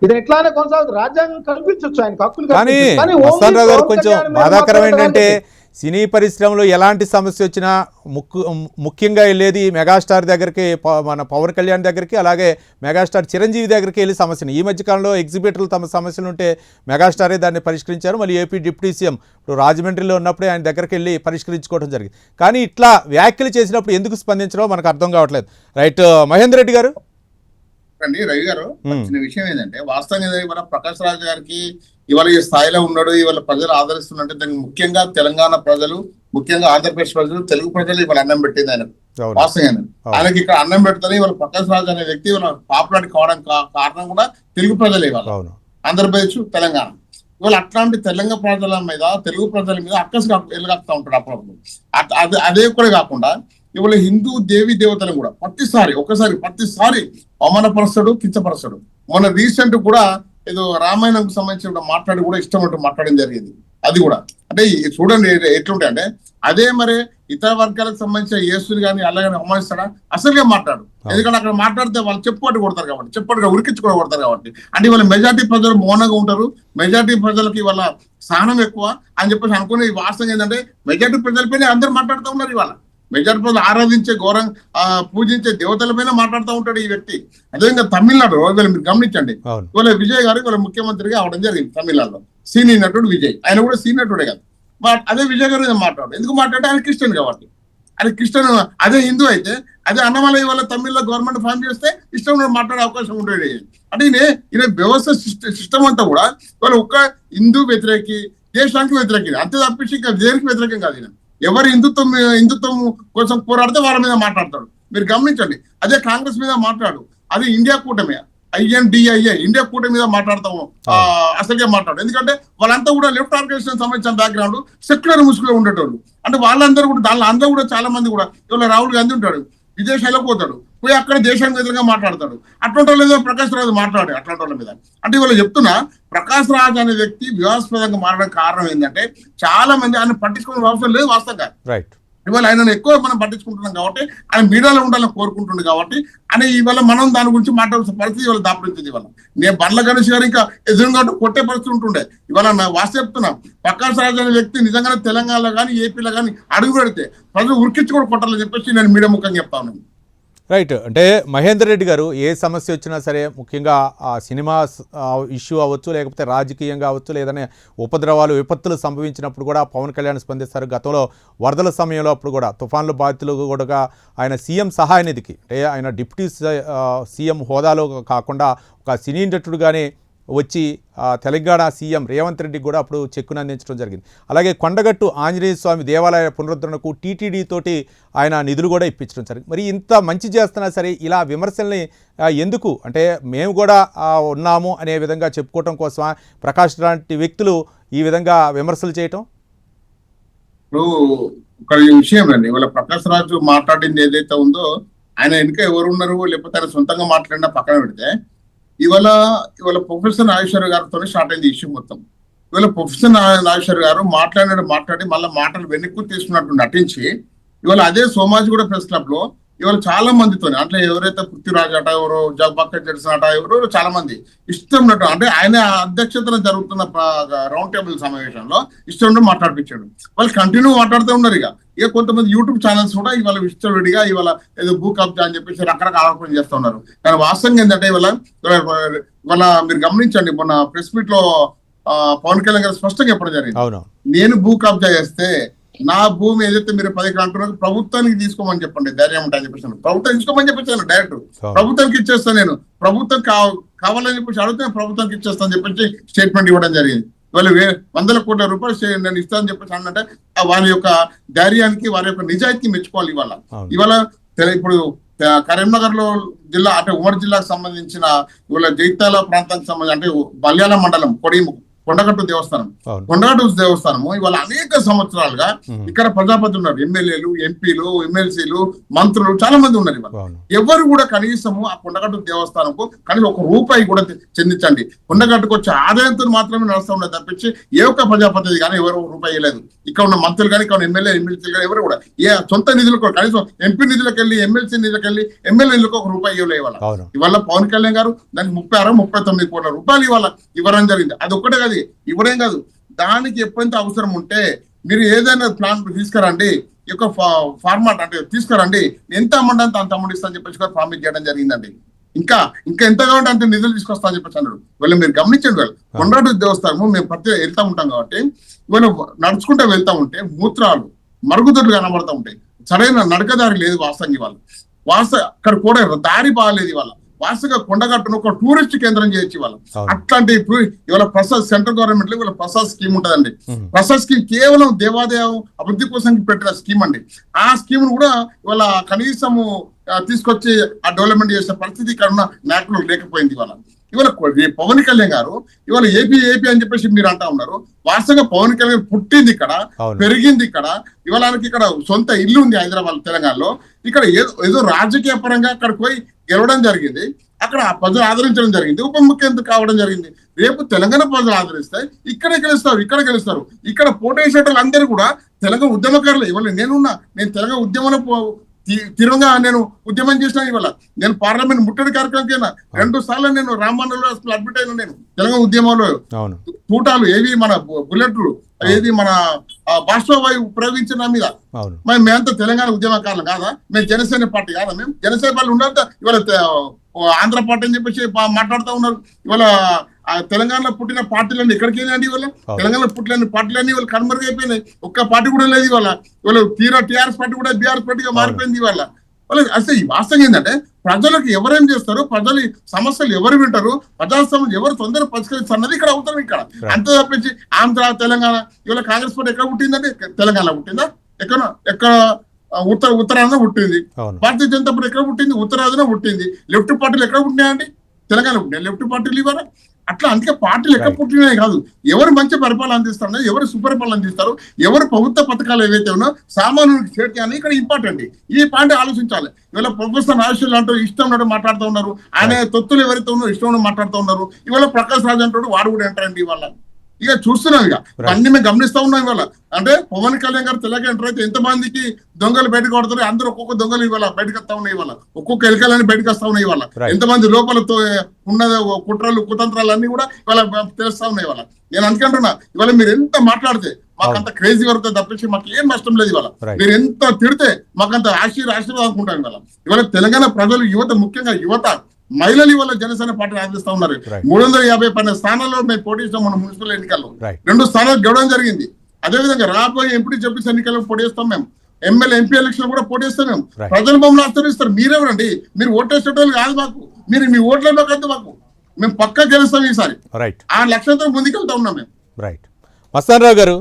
ఇది ఇట్లానే కొనసాగుతుంది. రాజ్యాంగం కల్పించవచ్చు, ఆయన హక్కులు కానీ కల్పించొచ్చు. కానీ మస్తాన్ ఓన్లీ రావు గారు పవన్ కొంచెం కళ్యాణ్ మీద బాధాకరం మాత్రమే ఏంటంటే టార్గెట్. సినీ పరిశ్రమలో ఎలాంటి సమస్య వచ్చినా ముఖ్యంగా వెళ్ళేది మెగాస్టార్ దగ్గరికి, మన పవన్ కళ్యాణ్ దగ్గరికి, అలాగే మెగాస్టార్ చిరంజీవి దగ్గరికి వెళ్ళి సమస్యను. ఈ మధ్యకాలంలో ఎగ్జిబిటర్లు తమ సమస్యలు ఉంటే మెగాస్టారే దాన్ని పరిష్కరించారు. మళ్ళీ ఏపీ డిప్యూటీ సీఎం ఇప్పుడు రాజమండ్రిలో ఉన్నప్పుడే ఆయన దగ్గరికి వెళ్ళి పరిష్కరించుకోవడం జరిగింది. కానీ ఇట్లా వ్యాఖ్యలు చేసినప్పుడు ఎందుకు స్పందించడో మనకు అర్థం కావట్లేదు. రైట్ మహేందర్ రెడ్డి గారు. అండి రవి గారు, చిన్న విషయం ఏంటంటే వాస్తవంగా ఇవాళ ప్రకాష్ రాజ్ గారికి ఇవాళ ఈ స్థాయిలో ఉన్నాడు, ఇవాళ ప్రజలు ఆదరిస్తున్నట్టే దానికి ముఖ్యంగా తెలంగాణ ప్రజలు, ముఖ్యంగా ఆంధ్రప్రదేశ్ ప్రజలు, తెలుగు ప్రజలు ఇవాళ అన్నం పెట్టింది ఆయన. వాస్తవంగా ఆయనకి ఇక్కడ అన్నం పెడతానే ఇవాళ ప్రకాష్ రాజ్ అనే వ్యక్తి ఇవాళ పాపులారిటీ కావడానికి కారణం కూడా తెలుగు ప్రజలే. ఇవాళ ఆంధ్రప్రదేశ్, తెలంగాణ ఇవాళ అట్లాంటి తెలంగాణ ప్రజల మీద, తెలుగు ప్రజల మీద అక్కసుగా ఎలుగాపుతా ఉంటాడు అప్పుడప్పుడు. అదే కూడా కాకుండా ఇవాళ హిందూ దేవి దేవతలు కూడా ప్రతిసారి అవమానపరుస్తాడు, కించపరుస్తాడు. మొన్న రీసెంట్ కూడా ఏదో రామాయణంకు సంబంధించిన మాట్లాడి కూడా ఇష్టం అంటూ మాట్లాడడం జరిగింది. అది కూడా అంటే చూడండి ఎట్లుంటాయి అంటే, అదే మరి ఇతర వర్గాలకు సంబంధించిన యేసుని కానీ అలాగని అవమానిస్తాడా? అసలుగా మాట్లాడు. ఎందుకంటే అక్కడ మాట్లాడితే వాళ్ళు చెప్పటి కొడతారు కాబట్టి, చెప్పటిగా ఉరికించుకొని కొడతారు కాబట్టి. అంటే ఇవాళ మెజార్టీ ప్రజలు మౌనంగా ఉంటారు, మెజార్టీ ప్రజలకి ఇవాళ సహనం ఎక్కువ అని చెప్పేసి అనుకునే వాస్తవం ఏంటంటే మెజార్టీ ప్రజలపైన అందరూ మాట్లాడుతూ ఉన్నారు. ఇవాళ మెజార్టీ ప్రజలు ఆరాధించే పూజించే దేవతలపైన మాట్లాడుతూ ఉంటాడు ఈ వ్యక్తి. అదేవిధంగా తమిళనాడు ఇవాళ మీరు గమనించండి, ఇవాళ విజయ్ గారు ఇవాళ ముఖ్యమంత్రిగా అవడం జరిగింది తమిళనాడులో. సీనియర్ నటుడు విజయ్, ఆయన కూడా సీనియర్ నటుడే కదా. అదే విజయ్ గారు మాట్లాడు, ఎందుకు మాట్లాడితే ఆయన క్రిస్టియన్ కాబట్టి. అది క్రిస్టియన్, అదే హిందూ అయితే అదే అన్నమలై వాళ్ళ తమిళ్లో గవర్నమెంట్ ఫామ్ చేస్తే ఇష్టం మాట్లాడే అవకాశం ఉంటుంది. అంటే ఈయన వ్యవస్థ సిస్టమ్ అంతా కూడా ఇవాళ ఒక్క హిందూ వ్యతిరేకి, దేశానికి వ్యతిరేకి, అంతే తప్పించి ఇంకా దేనికి వ్యతిరేకం కాదు. ఈయన ఎవరు హిందుత్వం కోసం పోరాడితే వాళ్ళ మీద మాట్లాడతాడు. మీరు గమనించండి. అదే కాంగ్రెస్ మీద మాట్లాడు, అది ఇండియా కూటమి, INDIA ఇండియా కూటమి మీద మాట్లాడతాము, అసలుగా మాట్లాడు. ఎందుకంటే వాళ్ళంతా కూడా లెఫ్ట్ ఆర్గనైజేషన్ సంబంధించిన బ్యాక్గ్రౌండ్, సెక్యులర్ ముసుగులో ఉండేటోళ్ళు. అంటే వాళ్ళందరూ కూడా దానిలో అందరూ కూడా చాలా మంది కూడా ఇవాళ రాహుల్ గాంధీ ఉంటాడు, విదేశాలకు పోతాడు, పోయి అక్కడ దేశానికి వ్యతిరేకంగా మాట్లాడతాడు. అట్లాంటి వాళ్ళ మీద ప్రకాష్ రాజ్ మాట్లాడు అట్లాంటి వాళ్ళ మీద. అంటే ఇవాళ చెప్తున్నా, ప్రకాష్ రాజ్ అనే వ్యక్తి వివాదాస్పదంగా మారడం కారణం ఏంటంటే చాలా మంది ఆయన పట్టించుకునే అవసరం లేదు వాస్తవంగా. ఇవాళ ఆయన ఎక్కువ మనం పట్టించుకుంటున్నాం కాబట్టి, ఆయన మీడియాలో ఉండాలని కోరుకుంటుంది కాబట్టి అని ఇవాళ మనం దాని గురించి మాట్లాడాల్సిన పరిస్థితి ఇవాళ దాపరించింది. ఇవాళ నేను బండ్ల గణేష్ గారు ఇంకా ఎదురుగా కొట్టే పరిస్థితి ఉంటుండే. ఇవాళ నా వాస్తవం చెప్తున్నా, ప్రకాష్ రాజ్ అనే వ్యక్తి నిజంగానే తెలంగాణలో కానీ ఏపీలో కానీ అడుగు పెడితే ప్రజలు ఉరికించి కూడా కొట్టాలని చెప్పేసి నేను మీడియా ముఖంగా చెప్తా ఉన్నాను. రైట్. అంటే మహేందర్ రెడ్డి గారు, ఏ సమస్య వచ్చినా సరే, ముఖ్యంగా ఆ సినిమా ఇష్యూ అవ్వచ్చు, లేకపోతే రాజకీయంగా అవ్వచ్చు, లేదనే ఉపద్రవాలు, విపత్తులు సంభవించినప్పుడు కూడా పవన్ కళ్యాణ్ స్పందిస్తారు. గతంలో వరదల సమయంలో అప్పుడు కూడా తుఫాన్లు బాధితులు కూడా ఆయన సీఎం సహాయ నిధికి, అంటే ఆయన డిప్యూటీ సీఎం హోదాలో కాకుండా ఒక సినీ నటుడుగానే వచ్చి తెలంగాణ సీఎం రేవంత్ రెడ్డికి కూడా అప్పుడు చెక్కును అందించడం జరిగింది. అలాగే కొండగట్టు ఆంజనేయ స్వామి దేవాలయ పునరుద్ధరణకు టీటీడీ తోటి ఆయన నిధులు కూడా ఇప్పించడం జరిగింది. మరి ఇంత మంచి చేస్తున్నా సరే ఇలా విమర్శల్ని ఎందుకు అంటే మేము కూడా ఉన్నాము అనే విధంగా చెప్పుకోవటం కోసమా ప్రకాష్ లాంటి వ్యక్తులు ఈ విధంగా విమర్శలు చేయటం? ఇప్పుడు ఒక విషయం అండి, ఇవాళ ప్రకాష్ రాజు మాట్లాడింది ఏదైతే ఉందో ఆయన వెనుక ఎవరు ఉన్నారు లేకపోతే ఆయన సొంతంగా మాట్లాడినా పక్కన పెడితే ఇవాళ ప్రొఫెసర్ నాగేశ్వర గారితో స్టార్ట్ అయింది ఇష్యూ మొత్తం. ఇవాళ ప్రొఫెసర్ నాగేశ్వర గారు మాట్లాడి మళ్ళీ మాటలు వెనక్కు తీసుకున్నట్టు నటించి ఇవాళ అదే సోమాజిగూడ ప్రెస్ క్లబ్ లో ఇవాళ చాలా మందితో అంటే ఎవరైతే పృథ్వీరాజ్ అట ఎవరు జగపక్క జడ్సన్ అట ఎవరు చాలా మంది ఇష్టం ఉన్నట్టు అంటే ఆయన అధ్యక్షతన జరుగుతున్న రౌండ్ టేబుల్ సమావేశంలో ఇష్టం మాట్లాడిపించాడు. వాళ్ళు కంటిన్యూ మాట్లాడుతూ ఉన్నారు. ఇక కొంతమంది యూట్యూబ్ ఛానల్స్ కూడా ఇవాళ విడిగా ఇవాళ ఏదో భూ కబ్జా అని చెప్పేసి రకరకాల ఆరోపణలు చేస్తూ ఉన్నారు. కానీ వాస్తవంగా ఏంటంటే ఇవాళ మీరు గమనించండి, మొన్న ప్రెస్ మీట్ లో పవన్ కళ్యాణ్ గారు స్పష్టంగా చెప్పడం జరిగింది, నేను భూ కబ్జా చేస్తే నా భూమి ఏదైతే మీరు 10 అంటున్నారు ప్రభుత్వానికి తీసుకోమని చెప్పండి, ధైర్యం ఉంటాయని చెప్పేసి ప్రభుత్వం తీసుకోమని చెప్పేసాను. డైరెక్ట్ ప్రభుత్వానికి ఇచ్చేస్తాను, నేను ప్రభుత్వం కావాలని చెప్పేసి అడిగితే ప్రభుత్వానికి ఇచ్చేస్తాను చెప్పేసి స్టేట్మెంట్ ఇవ్వడం జరిగింది. వాళ్ళు 100 కోట్ల రూపాయలు నేను ఇస్తానని చెప్పేసి అంటే వారి యొక్క ధైర్యానికి వారి యొక్క నిజాయితీ మెచ్చుకోవాలి. ఇవాళ ఇప్పుడు కరీంనగర్ లో జిల్లా అంటే ఉమ్మడి జిల్లాకు సంబంధించిన ఇవాళ జైత్యాల ప్రాంతానికి సంబంధించి అంటే బల్యాల మండలం కొండగట్టు దేవస్థానము ఇవాళ అనేక సంవత్సరాలుగా ఇక్కడ ప్రజాపతి ఉన్నారు, ఎమ్మెల్యేలు, ఎంపీలు, ఎమ్మెల్సీలు, మంత్రులు చాలా మంది ఉన్నారు. ఇవాళ ఎవరు కూడా కనీసము ఆ కొండగట్టు దేవస్థానంకు కనీసం ₹1 కూడా చెందించండి, కొండగట్టుకు వచ్చే ఆదాయంతో మాత్రమే నడుస్తూ ఉన్నది తప్పించి ఏ ఒక్క ప్రజాపతి కానీ ఎవరు ₹1 ఇవ్వలేదు. ఇక్కడ ఉన్న మంత్రులు కానీ ఇక్కడ ఉన్న ఎమ్మెల్సీలు కానీ ఎవరు కూడా ఏ సొంత నిధులు కూడా కనీసం ఎంపీ నిధులకు వెళ్ళి ఎమ్మెల్సీ నిధులకు వెళ్ళి ఎమ్మెల్యేలకు ₹1 ఇవ్వలే. ఇవాళ పవన్ కళ్యాణ్ గారు దానికి 39 కోట్ల రూపాయలు ఇవాళ ఇవ్వడం జరిగింది. అది ఒక్కటే కాదు, ఇవ్వడం కాదు, దానికి ఎప్పుడైతే అవసరం ఉంటే మీరు ఏదైనా ప్లాన్ తీసుకురండి, ఈ యొక్క ఫార్మాట్ అంటే తీసుకురండి, ఎంత అమౌంట్ అంత అమౌంట్ ఇస్తా అని చెప్పేసి ప్రామిస్ చేయడం జరిగిందండి. ఇంకా ఎంత కావాలంటే అంత నిధులు తీసుకొస్తా అని చెప్పేసి అన్నాడు. వీళ్ళు మీరు గమనించండి, వాళ్ళు కొండగట్టు దేవస్థానము మేము ప్రతి వెళ్తా ఉంటాం కాబట్టి వీళ్ళు నడుచుకుంటూ వెళ్తా ఉంటే మూత్రాలు మరుగుదొడ్లు కనబడతా ఉంటాయి, సరైన నడకదారి లేదు. వాస్తవంగా అక్కడ కూడా దారి బాగాలేదు. ఇవాళ వాస్తవంగా కొండగట్టును ఒక టూరిస్ట్ కేంద్రం చేయొచ్చు. ఇవాళ అట్లాంటి ఇవాళ ప్రసాద్ సెంట్రల్ గవర్నమెంట్ లో ఇవాళ ప్రసాద్ స్కీమ్ ఉంటదండి. ప్రసాద్ స్కీమ్ కేవలం దేవాదాయం అభివృద్ధి కోసం పెట్టిన స్కీమ్ అండి. ఆ స్కీమ్ కూడా ఇవాళ కనీసము తీసుకొచ్చి ఆ డెవలప్మెంట్ చేసే పరిస్థితి ఇక్కడ ఉన్న నాయకులు లేకపోయింది. ఇవాళ పవన్ కళ్యాణ్ గారు ఇవాళ ఏపీ అని చెప్పేసి మీరు అంటా ఉన్నారు. వాస్తవంగా పవన్ కళ్యాణ్ పుట్టింది ఇక్కడ, పెరిగింది ఇక్కడ, ఇవాళ ఇక్కడ సొంత ఇల్లు ఉంది హైదరాబాద్ తెలంగాణలో. ఇక్కడ ఏదో రాజకీయ పరంగా అక్కడికి పోయి గెలవడం జరిగింది, అక్కడ ప్రజలు ఆదరించడం జరిగింది, ఉప ముఖ్యమంత్రి కావడం జరిగింది. రేపు తెలంగాణ ప్రజలు ఆదరిస్తే ఇక్కడ గెలుస్తారు. ఇక్కడ పోటీ చేసేటోళ్ళు అందరూ కూడా తెలంగాణ ఉద్యమకారులు. ఇవాళ నేను తెలంగాణ ఉద్యమంలో తీవ్రంగా నేను ఉద్యమం చేసిన. ఇవాళ నేను పార్లమెంట్ ముట్టడి కార్యక్రమంకైనా 2 సార్లు నేను రామమండలో అడ్మిట్ అయినా. నేను తెలంగాణ ఉద్యమంలో తూటాలు ఏవి మన బుల్లెట్లు ఏది మన బాష్పవాయు ప్రయోగించిన మీద మేమంతా తెలంగాణ ఉద్యమకారులు కాదా? మేము జనసేన పార్టీ కాదా? మేము జనసేన పార్టీ ఉండాలి. ఇవాళ ఆంధ్ర పార్టీ అని చెప్పేసి మాట్లాడుతూ ఉన్నారు. ఇవాళ తెలంగాణలో పుట్టిన పార్టీలన్నీ ఎక్కడికి వెళ్ళండి? ఇవాళ తెలంగాణలో పుట్టిన పార్టీలన్నీ ఇవాళ కనుమరుగైపోయినాయి. ఒక్క పార్టీ కూడా లేదు. ఇవాళ తీరా టీఆర్ఎస్ పార్టీ కూడా బీఆర్ఎస్ పార్టీగా మారిపోయింది. వాళ్ళకి అసలు వాస్తవం ఏంటంటే ప్రజలకు ఎవరేం చేస్తారు, ప్రజలు సమస్యలు ఎవరు వింటారు, ప్రజా సమస్యలు ఎవరు తొందరగా పరిష్కరిస్తారు అన్నది ఇక్కడ అవుతారు. ఇక్కడ అంతే తప్పించి ఆంధ్ర తెలంగాణ ఇవాళ కాంగ్రెస్ పార్టీ ఎక్కడ పుట్టిందంటే తెలంగాణ పుట్టిందా? ఎక్కడ ఉత్తరాంధ్ర పుట్టింది. భారతీయ జనతా పార్టీ ఎక్కడ పుట్టింది? ఉత్తరాంధ్ర పుట్టింది. లెఫ్ట్ పార్టీలు ఎక్కడ పుట్టినాయండి? తెలంగాణ పుట్టినాయి లెఫ్ట్ పార్టీలు. ఇవాళ అట్లా అందుకే పార్టీలు ఎక్కడ పుట్టినాయి కాదు, ఎవరు మంచి పరిపాలన అందిస్తారు, ఎవరు సుపరిపాలన అందిస్తారు, ఎవరు ప్రభుత్వ పథకాలు ఏవైతే ఉన్నా సామాన్యునికి చేర్చి అని ఇక్కడ ఇంపార్టెంట్. ఈ పాయింట్ ఆలోచించాలి. ఇవాళ ప్రొఫెసర్ నాగేశ్వరరావు అంటూ ఇష్టం ఉన్నట్టు మాట్లాడుతూ ఉన్నారు, ఆయన తొత్తులు ఎవరైతే ఉన్నారో ఇష్టం ఉన్నట్టు మాట్లాడుతూ ఉన్నారు. ఇవాళ ప్రకాష్ రాజ్ అంటాడు, వాడు కూడా ఎంటర్ అండి. ఇవాళ ఇక చూస్తున్నాం, అన్ని మేము గమనిస్తా ఉన్నాం. ఇవాళ అంటే పవన్ కళ్యాణ్ గారు తెలంగాణ ఎంటర్ అయితే ఎంతమందికి దొంగలు బయటకు పడతారు, అందరూ ఒక్కొక్క దొంగలు ఇవాళ బయటకు వస్తా ఉన్నాయి. ఇవాళ ఒక్కొక్క ఎలకలని బయటకు వస్తా ఉన్నాయి. ఇవాళ ఎంతమంది లోపలతో ఉన్న కుట్రలు కుతంత్రాలు అన్ని కూడా ఇవాళ తెలుస్తా ఉన్నాయి. ఇవాళ నేను అనుకుంటున్నా, ఇవాళ మీరు ఎంత మాట్లాడితే మాకంత క్రేజీ వరకు తప్పించి మాకు ఏం నష్టం లేదు. ఇవాళ మీరు ఎంత తిడితే మాకంత ఆశీర్వాదం అనుకుంటాం. ఇవాళ తెలంగాణ ప్రజలు, యువత, ముఖ్యంగా యువత, మహిళలు ఇవాళ జనసేన పార్టీ ఆదరిస్తా ఉన్నారు. 350 స్థానాల్లో మేము పోటీ చేస్తాం. మన మున్సిపల్ ఎన్నికల్లో 2 స్థానాలు గెలవడం జరిగింది. అదేవిధంగా రాబోయే ఎంపీ జడ్పీ ఎన్నికల్లో పోటీ చేస్తాం. మేము ఎమ్మెల్యే ఎంపీ ఎలక్షన్ కూడా పోటీ చేస్తాం. మేము ప్రజలు మమ్మల్ని ఆశ్రయిస్తారు. మీరెవరండి? మీరు ఓటేసేటోళ్ళు కాదు మాకు, మీరు మీ ఓట్లలో కాదు మాకు. మేము పక్కా గెలుస్తాం ఈసారి. రైట్ ఆ లక్ష్యంతో ముందుకెళ్తా ఉన్నాం మేము. రైట్. మస్తాన్ రావు గారు,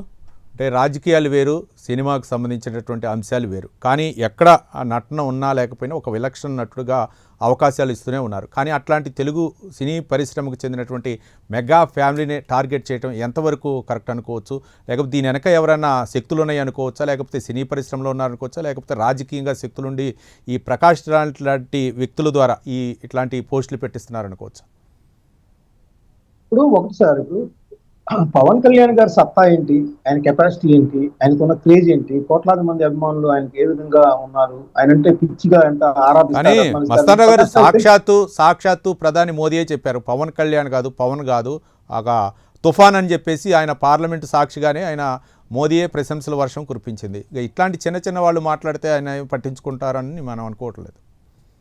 అంటే రాజకీయాలు వేరు, సినిమాకు సంబంధించినటువంటి అంశాలు వేరు. కానీ ఎక్కడ ఆ నటన ఉన్నా లేకపోయినా ఒక విలక్షణ నటుడుగా అవకాశాలు ఇస్తూనే ఉన్నారు. కానీ అట్లాంటి తెలుగు సినీ పరిశ్రమకు చెందినటువంటి మెగా ఫ్యామిలీని టార్గెట్ చేయడం ఎంతవరకు కరెక్ట్ అనుకోవచ్చు? లేకపోతే దీని వెనక ఎవరైనా శక్తులు ఉన్నాయి అనుకోవచ్చా? లేకపోతే సినీ పరిశ్రమలో ఉన్నారనుకోవచ్చా? లేకపోతే రాజకీయంగా శక్తులుండి ఈ ప్రకాష్ లాంటి వ్యక్తుల ద్వారా ఇట్లాంటి పోస్టులు పెట్టిస్తున్నారనుకోవచ్చా? ఇప్పుడు ఒకటి సార్, ఇప్పుడు పవన్ కళ్యాణ్ గారి సత్తా ఏంటి, ఆయన కెపాసిటీ ఏంటి, ఆయనకున్న క్రేజ్ ఏంటి, కోట్లాది మంది అభిమానులు ఆయనకి ఏ విధంగా ఉన్నారు, ఆయన అంటే పిచ్చిగా ఎంత కానీ మస్తాన్ రావు గారు సాక్షాత్తు ప్రధాని మోదీయే చెప్పారు, పవన్ కళ్యాణ్ కాదు, పవన్ కాదు, తుఫాన్ అని చెప్పేసి ఆయన పార్లమెంటు సాక్షిగానే ఆయన మోదీయే ప్రశంసల వర్షం కురిపించింది. ఇట్లాంటి చిన్న చిన్న వాళ్ళు మాట్లాడితే ఆయన పట్టించుకుంటారని మనం అనుకోవట్లేదు.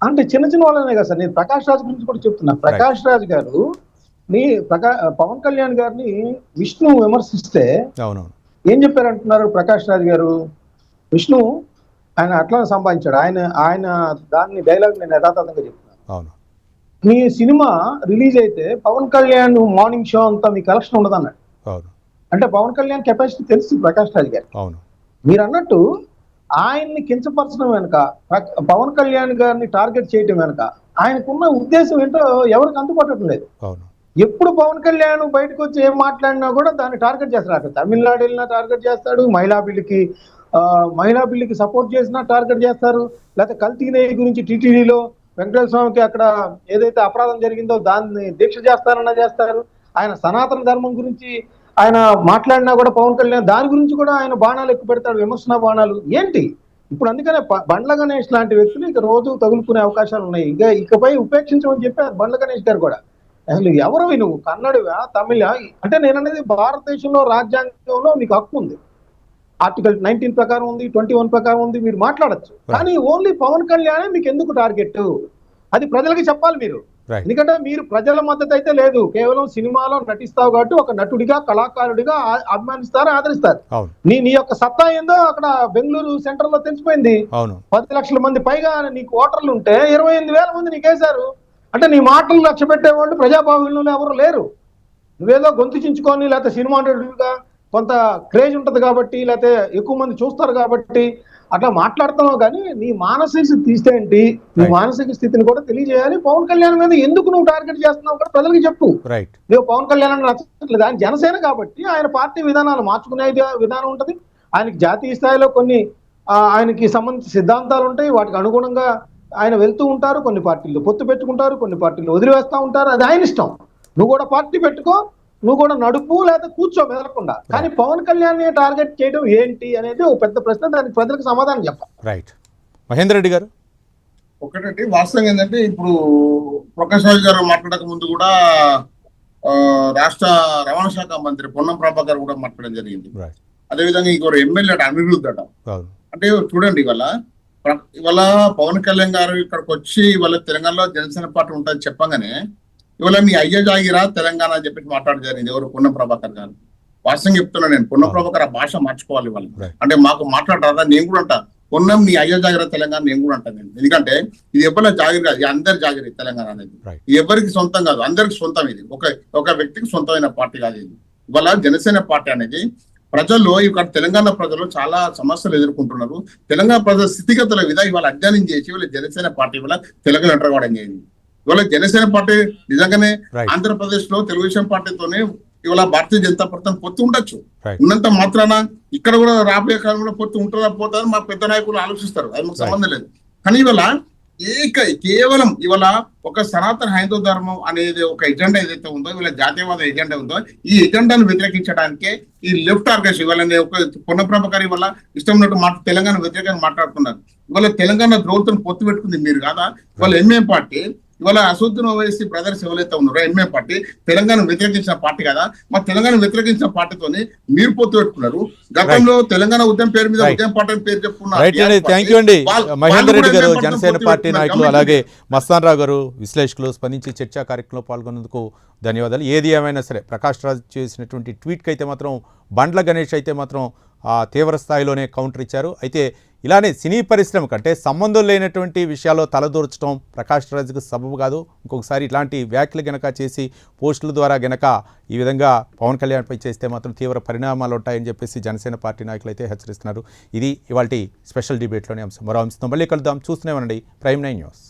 అంటే చిన్న చిన్న వాళ్ళనే కదా సార్, నేను ప్రకాష్ రాజ్ గురించి కూడా చెప్తున్నా. ప్రకాష్ రాజ్ గారు పవన్ కళ్యాణ్ గారిని విష్ణు విమర్శిస్తే అవునవును ఏం చెప్పారంటున్నారు ప్రకాష్ రాజ్ గారు? విష్ణు ఆయన అట్లా సంపాదించాడు, ఆయన దాన్ని డైలాగ్ నేను యథాతథంగా చెప్తున్నాను. అవును, మీ సినిమా రిలీజ్ అయితే పవన్ కళ్యాణ్ మార్నింగ్ షో అంతా మీ కలెక్షన్ ఉండదు అన్నాడు. అవును అంటే పవన్ కళ్యాణ్ కెపాసిటీ తెలుసు ప్రకాష్ రాజ్ గారు. అవును, మీరు అన్నట్టు ఆయన్ని కించపరచడం వెనుక, పవన్ కళ్యాణ్ గారిని టార్గెట్ చేయడం వెనుక ఆయనకున్న ఉద్దేశం ఏంటో ఎవరికి అందుబాటులో లేదు. అవును, ఎప్పుడు పవన్ కళ్యాణ్ బయటకు వచ్చి ఏం మాట్లాడినా కూడా దాన్ని టార్గెట్ చేస్తాడు. అక్కడ తమిళనాడు వెళ్ళినా టార్గెట్ చేస్తాడు, మహిళా బిల్లుకి సపోర్ట్ చేసినా టార్గెట్ చేస్తారు, లేకపోతే కల్తీ నెయ్యి గురించి టీటీడీలో వెంకటేశ్వర స్వామికి అక్కడ ఏదైతే అపరాధం జరిగిందో దాన్ని దీక్ష చేస్తారన్నా చేస్తారు. ఆయన సనాతన ధర్మం గురించి ఆయన మాట్లాడినా కూడా పవన్ కళ్యాణ్ దాని గురించి కూడా ఆయన బాణాలు ఎక్కువ పెడతాడు, విమర్శన బాణాలు. ఏంటి ఇప్పుడు అందుకనే బండ్ల గణేష్ లాంటి వ్యక్తులు ఇక రోజు తగులుకునే అవకాశాలు ఉన్నాయి. ఇకపై ఉపేక్షించమని చెప్పారు బండ్ల గణేష్ గారు కూడా. అసలు ఎవరు నువ్వు, కన్నడివా, తమిళ? అంటే నేను అనేది భారతదేశంలో రాజ్యాంగంలో మీకు హక్కు ఉంది, ఆర్టికల్ 19 ప్రకారం ఉంది, 21 ప్రకారం ఉంది, మీరు మాట్లాడచ్చు. కానీ ఓన్లీ పవన్ కళ్యాణ్ మీకు ఎందుకు టార్గెట్, అది ప్రజలకి చెప్పాలి మీరు. ఎందుకంటే మీరు ప్రజల మద్దతు అయితే లేదు, కేవలం సినిమాలో నటిస్తావు కాబట్టి ఒక నటుడిగా, కళాకారుడిగా అభిమానిస్తారు, ఆదరిస్తారు. నీ యొక్క సత్తా ఏందో అక్కడ బెంగళూరు సెంటర్ లో తెలిసిపోయింది. 10 లక్షల మంది పైగా నీకు ఓటర్లు ఉంటే 28,000 మంది నీకేశారు. అంటే నీ మాటలు లక్ష్య పెట్టేవాళ్ళు ప్రజాభావంలో ఎవరు లేరు. నువ్వేదో గొంతు చించుకొని, లేకపోతే సినిమా నటుడిగా కొంత క్రేజ్ ఉంటుంది కాబట్టి, లేకపోతే ఎక్కువ మంది చూస్తారు కాబట్టి అట్లా మాట్లాడుతున్నావు. కానీ నీ మానసిక స్థితి ఏంటి, నీ మానసిక స్థితిని కూడా తెలియజేయాలి. పవన్ కళ్యాణ్ మీద ఎందుకు నువ్వు టార్గెట్ చేస్తున్నావు కూడా ప్రజలకు చెప్పు. నువ్వు పవన్ కళ్యాణ్ నచ్చట్లేదు, ఆయన జనసేన కాబట్టి ఆయన పార్టీ విధానాలు మార్చుకునే విధానం ఉంటుంది. ఆయనకి జాతీయ స్థాయిలో కొన్ని ఆయనకి సంబంధించిన సిద్ధాంతాలు ఉంటాయి, వాటికి అనుగుణంగా ఆయన వెళ్తూ ఉంటారు. కొన్ని పార్టీలు పొత్తు పెట్టుకుంటారు, కొన్ని పార్టీలు వదిలివేస్తూ ఉంటారు, అది ఆయన ఇష్టం. నువ్వు కూడా పార్టీ పెట్టుకో, నువ్వు కూడా నడుపు, లేదా కూర్చో మెదలకుండా. కానీ పవన్ కళ్యాణ్ టార్గెట్ చేయడం ఏంటి అనేది ఒక పెద్ద ప్రశ్న, దానికి ప్రజలకు సమాధానం చెప్పాలి. రైట్. మహేందర్ రెడ్డి గారు, ఒకటండి వాస్తవం ఏంటంటే, ఇప్పుడు ప్రకాష్ రాజ్ గారు మాట్లాడక ముందు కూడా రాష్ట్ర రవాణా శాఖ మంత్రి పొన్నం ప్రభాకర్ కూడా మాట్లాడడం జరిగింది. అదేవిధంగా ఇంకొక ఎమ్మెల్యే అనిరుద్ధ్ అట. అంటే చూడండి, ఇవాళ పవన్ కళ్యాణ్ గారు ఇక్కడికి వచ్చి ఇవాళ తెలంగాణలో జనసేన పార్టీ ఉంటుందని చెప్పగానే ఇవాళ మీ అయ్య జాగిరా తెలంగాణ అని చెప్పేసి మాట్లాడడం జరిగింది. ఎవరు? పొన్నం ప్రభాకర్ గారు. వాస్తవం చెప్తున్నా నేను, పొన్నం ప్రభాకర్ ఆ భాష మార్చుకోవాలి ఇవాళ. అంటే మాకు మాట్లాడరాదా? నేను కూడా అంటా పొన్నం నీ అయ్య జాగిరా తెలంగాణ నేను కూడా అంటాను నేను. ఎందుకంటే ఇది ఎవరి జాగిరి కాదు, అందరి జాగిరి తెలంగాణ అనేది. ఎవరికి సొంతం కాదు, అందరికి సొంతం. ఇది ఒక వ్యక్తికి సొంతమైన పార్టీ కాదు ఇది. ఇవాళ జనసేన పార్టీ అనేది ప్రజల్లో, ఇక్కడ తెలంగాణ ప్రజలు చాలా సమస్యలు ఎదుర్కొంటున్నారు. తెలంగాణ ప్రజల స్థితిగతుల మీద ఇవాళ అధ్యయనం చేసి ఇవాళ జనసేన పార్టీ వల్ల తెలంగాణ అంటర్వాడం జరిగింది. ఇవాళ జనసేన పార్టీ నిజంగానే ఆంధ్రప్రదేశ్ లో తెలుగుదేశం పార్టీతోనే ఇవాళ భారతీయ జనతా పార్టీ పొత్తు ఉండొచ్చు. ఉన్నంత మాత్రాన ఇక్కడ కూడా రాబోయే కాలంలో పొత్తు ఉంటుందా పోతుందని మా పెద్ద నాయకులు ఆలోచిస్తారు, అది మాకు సంబంధం లేదు. కానీ ఇవాళ కేవలం ఇవాళ ఒక సనాతన హైందవ ధర్మం అనేది ఒక ఎజెండా ఏదైతే ఉందో, ఇవాళ జాతీయవాద ఎజెండా ఉందో, ఈ ఎజెండాను వ్యతిరేకించడానికే ఈ లెఫ్ట్ ఆర్గనైజేషన్ ఇవాళ పొన్నం ప్రభాకర్ ఇవాళ ఇష్టం ఉన్నట్టు తెలంగాణ వ్యతిరేకంగా మాట్లాడుతున్నారు. ఇవాళ తెలంగాణ ద్రోహులతో పొత్తు పెట్టుకుంది మీరు కాదా? ఇవాళ ఎంఏ పార్టీ ఇవాళ అసదుద్దీన్ ఓవైసీ బ్రదర్స్ ఎవరైతే ఉన్నారో ఎంఏ పార్టీ తెలంగాణ వ్యతిరేకించిన పార్టీ కదా, మా తెలంగాణ వ్యతిరేకించిన పార్టీతోని మీరు పొత్తు పెట్టుకున్నారు. గతంలో తెలంగాణ ఉద్యమ పేరు మీద ఉద్యమ పార్టీ పేరు చెప్పుకున్నారు. థ్యాంక్ యూ అండి మహేందర్ రెడ్డి గారు, జనసేన పార్టీ నాయకులు, అలాగే మస్తాన్ రావు గారు, విశ్లేషకులు స్పందించి చర్చా కార్యక్రమంలో పాల్గొన్నందుకు ధన్యవాదాలు. ఏది ఏమైనా సరే ప్రకాష్ రాజ్ చేసినటువంటి ట్వీట్కి అయితే మాత్రం బండ్ల గణేష్ అయితే మాత్రం తీవ్ర స్థాయిలోనే కౌంటర్ ఇచ్చారు. అయితే ఇలానే సినీ పరిశ్రమ కంటే సంబంధం లేనటువంటి విషయాల్లో తలదూర్చడం ప్రకాష్ రాజ్కు సబబు కాదు. ఇంకొకసారి ఇలాంటి వ్యాఖ్యలు గనక చేసి పోస్టుల ద్వారా గనక ఈ విధంగా పవన్ కళ్యాణ్పై చేస్తే మాత్రం తీవ్ర పరిణామాలు ఉంటాయని చెప్పేసి జనసేన పార్టీ నాయకులు అయితే హెచ్చరిస్తున్నారు. ఇది ఇవాల్టి స్పెషల్ డిబేట్లోని అంశం. మరో అంశంతో మళ్ళీ కలుద్దాం. చూస్తూనే ఉండండి ప్రైమ్ 9 న్యూస్.